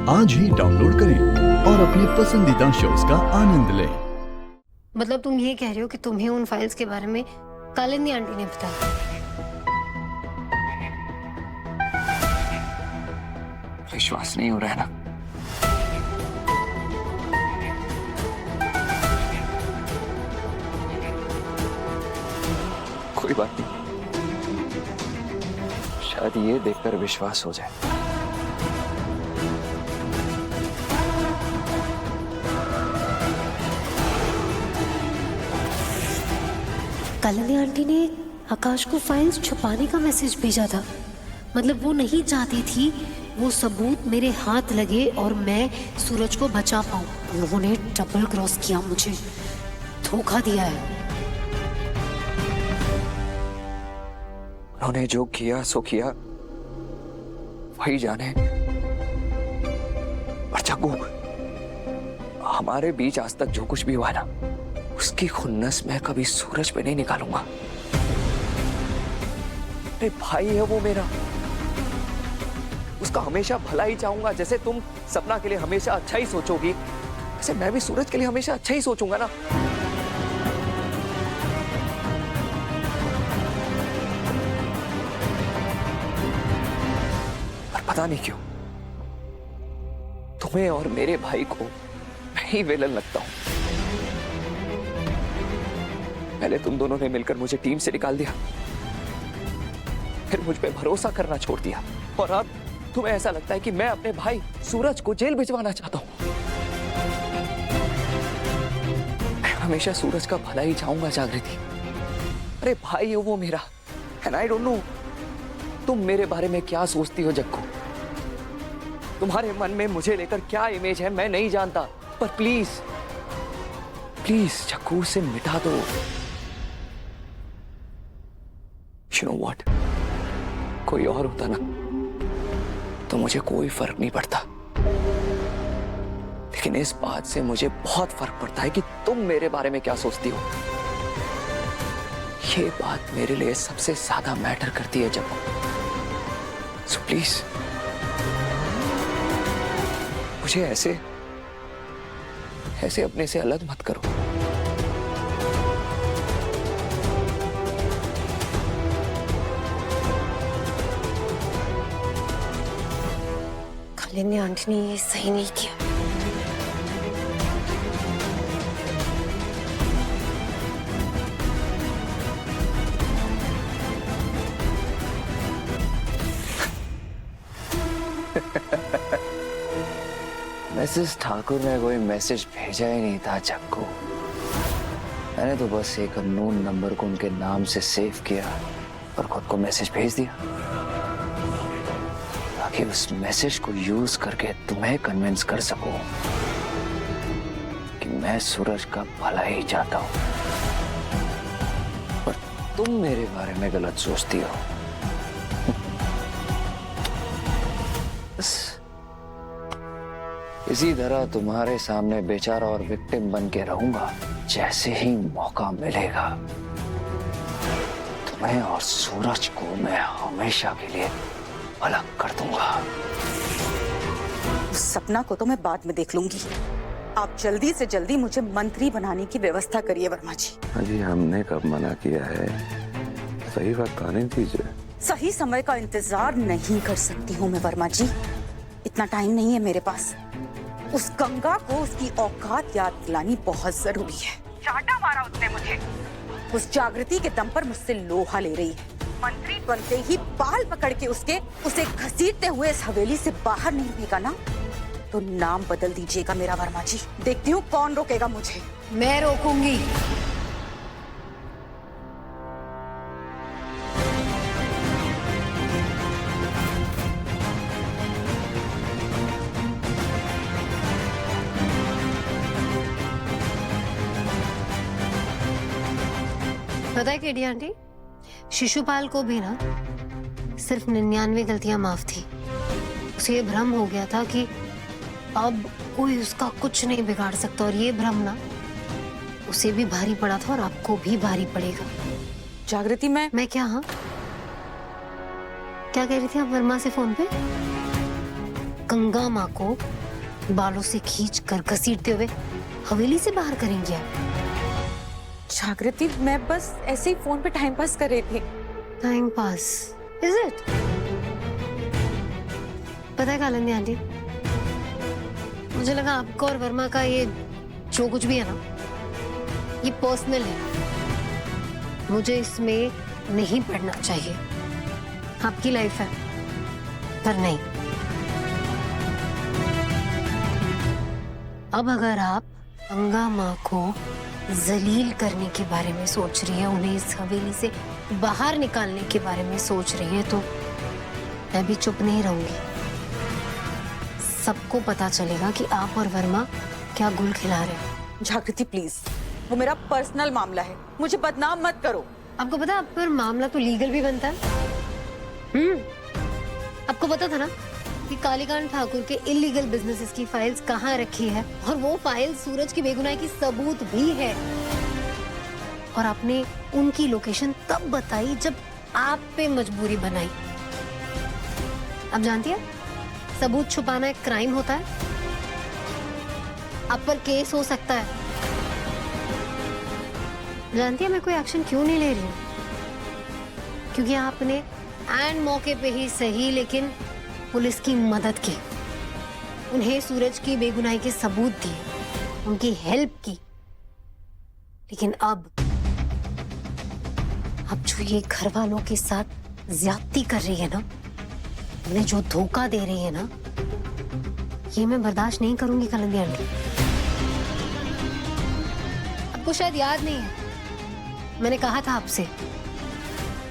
आज ही डाउनलोड करें और अपने पसंदीदा शोज का आनंद लें। मतलब तुम ये कह रहे हो कि तुम्हें उन फाइल्स के बारे में कालिंदी आंटी ने बताया? विश्वास नहीं हो रहा है ना? कोई बात नहीं, शायद ये देखकर विश्वास हो जाए। कालिंदी आंटी ने आकाश को फाइल्स छुपाने का मैसेज भेजा था। मतलब वो नहीं चाहती थी वो सबूत मेरे हाथ लगे और मैं सूरज को बचा पाऊं। उन्होंने डबल क्रॉस किया, मुझे धोखा दिया है। उन्होंने जो किया सो किया, वही जाने। पर जग्गू, हमारे बीच आज तक जो कुछ भी हुआ ना, उसकी खुन्नस मैं कभी सूरज पे नहीं निकालूंगा। अरे भाई है वो मेरा, उसका हमेशा भला ही चाहूंगा। जैसे तुम सपना के लिए हमेशा अच्छा ही सोचोगी, वैसे मैं भी सूरज के लिए हमेशा अच्छा ही सोचूंगा ना। पर पता नहीं क्यों तुम्हें और मेरे भाई को मैं ही विलन लगता हूं। पहले तुम दोनों ने मिलकर मुझे टीम से निकाल दिया, फिर मुझ पे भरोसा करना छोड़ दिया, और अब तुम्हें ऐसा लगता है कि मैं अपने भाई सूरज को जेल भिजवाना चाहता हूं। मैं हमेशा सूरज का भला ही चाहूंगा जागृति। अरे भाई है वो मेरा, एंड आई डोंट नो तुम मेरे बारे में क्या सोचती हो जग्गू। तुम्हारे मन में मुझे लेकर क्या इमेज है मैं नहीं जानता, पर प्लीज प्लीज जग्गू उसे मिटा दो। You know what? कोई और होता ना तो मुझे कोई फर्क नहीं पड़ता, लेकिन इस बात से मुझे बहुत फर्क पड़ता है कि तुम मेरे बारे में क्या सोचती हो। ये बात मेरे लिए सबसे ज्यादा मैटर करती है जब। सो प्लीज मुझे ऐसे अपने से अलग मत करो। कालिंदी आंटी ने ये सही नहीं किया। मिसेस ठाकुर ने कोई मैसेज भेजा ही नहीं था जग्गू। मैंने तो बस एक अननोन नंबर को उनके नाम से सेव किया और खुद को मैसेज भेज दिया, ताकि उस मैसेज को यूज करके तुम्हें कन्विंस कर सकूं कि मैं सूरज का भला ही चाहता हूं, पर तुम मेरे बारे में गलत सोचती हो। बस इसी तरह तुम्हारे सामने बेचारा और विक्टिम बन के रहूंगा। जैसे ही मौका मिलेगा तुम्हें और सूरज को मैं हमेशा के लिए अलग कर दूंगा। उस सपना को तो मैं बाद में देख लूंगी। आप जल्दी से जल्दी मुझे मंत्री बनाने की व्यवस्था करिए वर्मा जी। अजी हमने कब मना किया है, सही वक्त आने दीजिए। सही समय का इंतजार नहीं कर सकती हूँ मैं वर्मा जी, इतना टाइम नहीं है मेरे पास। उस गंगा को उसकी औकात याद दिलानी बहुत जरूरी है। चाटा मारा उसने मुझे, उस जागृति के दम पर मुझसे लोहा ले रही है। मंत्री बनते ही बाल पकड़ के उसे घसीटते हुए इस हवेली से बाहर नहीं फेंका ना, तो नाम बदल दीजिएगा मेरा वर्मा जी। देखती हूँ कौन रोकेगा मुझे। मैं रोकूंगी। पता है केडी आंटी, शिशुपाल को भी ना सिर्फ 99 गलतियां माफ थी। उसे ये भ्रम हो गया था कि अब कोई उसका कुछ नहीं बिगाड़ सकता, और ये भ्रम ना उसे भी भारी पड़ा था और आपको भी भारी पड़ेगा। जागृति मैं क्या? हाँ क्या कह रही थी आप वर्मा से फोन पे? गंगा माँ को बालों से खींच कर घसीटते हुए हवेली से बाहर करेंगे आप? जागृति, मैं बस ऐसे ही फोन पे टाइम पास कर रही थी। Time pass is it? पता है कालिंदी आंटी, मुझे लगा आपको और वर्मा का ये जो कुछ भी है ना, ये पर्सनल है। मुझे इसमें नहीं पढ़ना चाहिए। आपकी लाइफ है, पर नहीं। अब अगर आप गंगा माँ को जलील करने के बारे में सोच रही है, उन्हें इस हवेली से बाहर निकालने के बारे में सोच रही है, तो मैं भी चुप नहीं रहूंगी। सबको पता चलेगा कि आप और वर्मा क्या गुल खिला रहे हो। जागृति प्लीज, वो मेरा पर्सनल मामला है, मुझे बदनाम मत करो। आपको पता है, आप पर मामला तो लीगल भी बनता है। आपको पता था ना कि कालीकांत ठाकुर के इलीगल बिजनेसेस की फाइल्स कहाँ रखी है, और वो फाइल सूरज की बेगुनाही की सबूत भी है। और आपने उनकी लोकेशन तब बताई जब आप पे मजबूरी बनाई। आप जानती है, सबूत छुपाना एक क्राइम होता है। आप पर केस हो सकता है। जानती है मैं कोई एक्शन क्यों नहीं ले रही हूँ? क्योंकि आपने एंड मौके पे ही सही, लेकिन पुलिस की मदद की, उन्हें सूरज की बेगुनाही के सबूत दिए, उनकी हेल्प की। लेकिन अब जो ये घर वालों के साथ ज्यादती कर रही है ना, उन्हें जो धोखा दे रही है ना, ये मैं बर्दाश्त नहीं करूंगी कालिंदी आंटी। आपको शायद याद नहीं है, मैंने कहा था आपसे,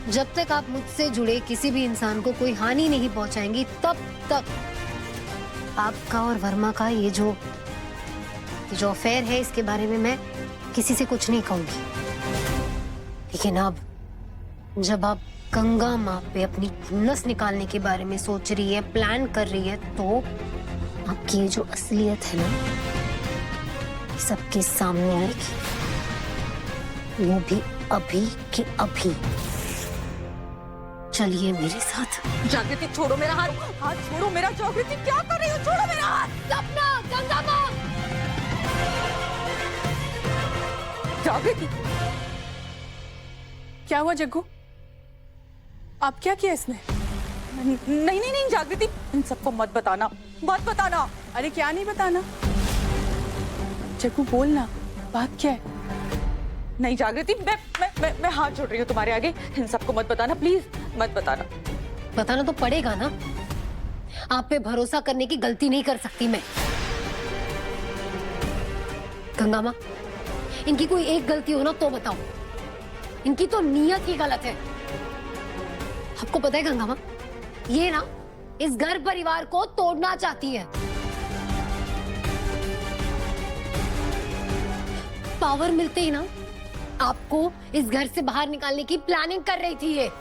जब तक आप मुझसे जुड़े किसी भी इंसान को कोई हानि नहीं पहुंचाएंगी, तब तक आपका और वर्मा का ये जो अफेयर है, इसके बारे में मैं किसी से कुछ नहीं कहूंगी। लेकिन अब जब आप गंगा माँ पे अपनी खुन्नस निकालने के बारे में सोच रही है, प्लान कर रही है, तो आपकी ये जो असलियत है ना, सबके सामने आएगी, वो भी अभी के अभी। चलिए मेरे साथ। जागृति छोड़ो मेरा हाथ, हाथ छोड़ो मेरा। जागृति क्या कर रही हो? छोड़ो मेरा हाथ। सपना, गंगा माँ। जागृति, क्या हुआ जग्गू? आप क्या किया इसने? नहीं नहीं नहीं जागृति, इन सबको मत बताना, मत बताना। अरे क्या नहीं बताना? जग्गू बोलना, बात क्या है? नहीं जागृति, मैं हाथ जोड़ रही हूँ तुम्हारे आगे। इन सबको मत बताना, प्लीज मत बताना। बताना तो पड़ेगा ना, आप पे भरोसा करने की गलती नहीं कर सकती मैं। गंगा माँ, इनकी कोई एक गलती हो ना तो बताओ, इनकी तो नीयत ही गलत है। आपको पता है गंगा माँ, ये ना इस घर परिवार को तोड़ना चाहती है। पावर मिलते ही ना आपको इस घर से बाहर निकालने की प्लानिंग कर रही थी ये।